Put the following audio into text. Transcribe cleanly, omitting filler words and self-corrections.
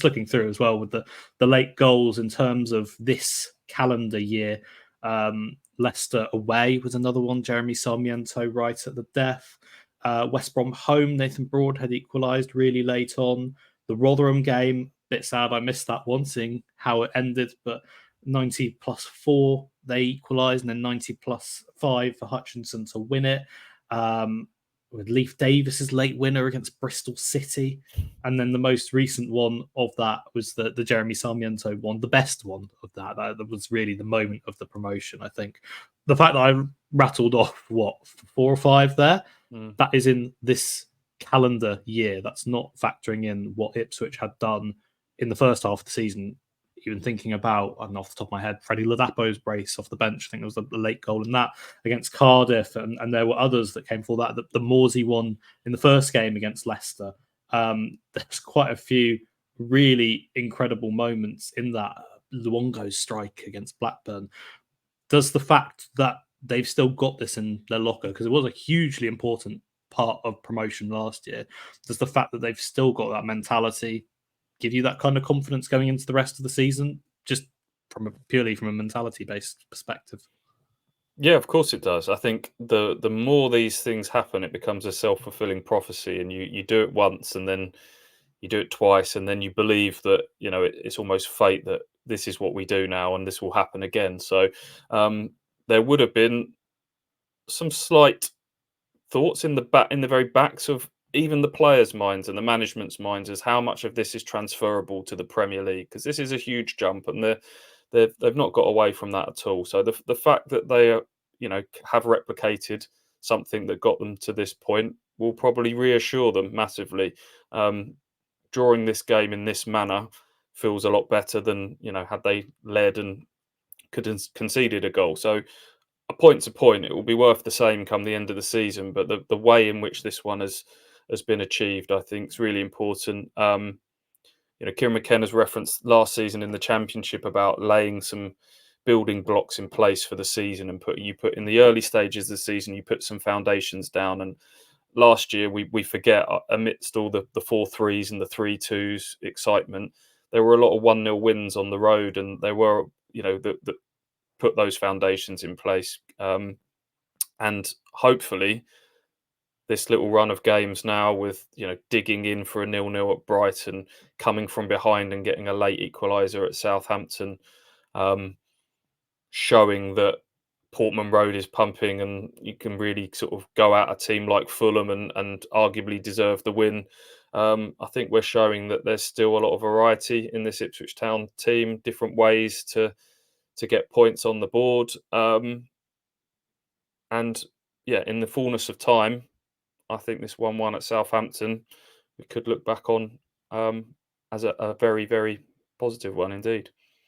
looking through as well with the late goals in terms of this calendar year. Leicester away was another one. Jeremy Sarmiento right at the death. West Brom home, Nathan Broadhead equalised really late on. The Rotherham game, bit sad I missed that one, seeing how it ended, but 90 plus 4, they equalised, and then 90 plus 5 for Hutchinson to win it. With Leif Davis's late winner against Bristol City. And then the most recent one of that was the Jeremy Sarmiento one, the best one of that. That was really the moment of the promotion, I think. The fact that I rattled off, 4 or 5 there, that is in this calendar year. That's not factoring in what Ipswich had done in the first half of the season. Even thinking about, I don't know off the top of my head, Freddy Luongo's brace off the bench. I think it was the late goal in that against Cardiff, and there were others that came for that. The Morsey one in the first game against Leicester. There's quite a few really incredible moments in that. Luongo's strike against Blackburn. Does the fact that they've still got this in their locker, because it was a hugely important part of promotion last year, does the fact that they've still got that mentality give you that kind of confidence going into the rest of the season, just purely from a mentality-based perspective? Yeah, of course it does. I think the more these things happen, it becomes a self-fulfilling prophecy, and you do it once, and then you do it twice, and then you believe that it's almost fate that this is what we do now, and this will happen again. So there would have been some slight thoughts in the very backs of even the players' minds and the management's minds as how much of this is transferable to the Premier League, because this is a huge jump, and they've not got away from that at all. So the fact that they have replicated something that got them to this point will probably reassure them massively. Drawing this game in this manner feels a lot better than had they led and conceded a goal. So a point to point, it will be worth the same come the end of the season. But the way in which this one has been achieved, I think, is really important. Kieran McKenna's referenced last season in the Championship about laying some building blocks in place for the season, and put in the early stages of the season, you put some foundations down. And last year, we forget, amidst all the 4-3s and the 3-2s excitement, there were a lot of 1-0 wins on the road, and there were that put those foundations in place. And hopefully this little run of games now, with digging in for a 0-0 at Brighton, coming from behind and getting a late equaliser at Southampton, showing that Portman Road is pumping, and you can really sort of go at a team like Fulham and arguably deserve the win. I think we're showing that there's still a lot of variety in this Ipswich Town team, different ways to get points on the board. And yeah, in the fullness of time, I think this 1-1 at Southampton, we could look back on as a very, very positive one indeed.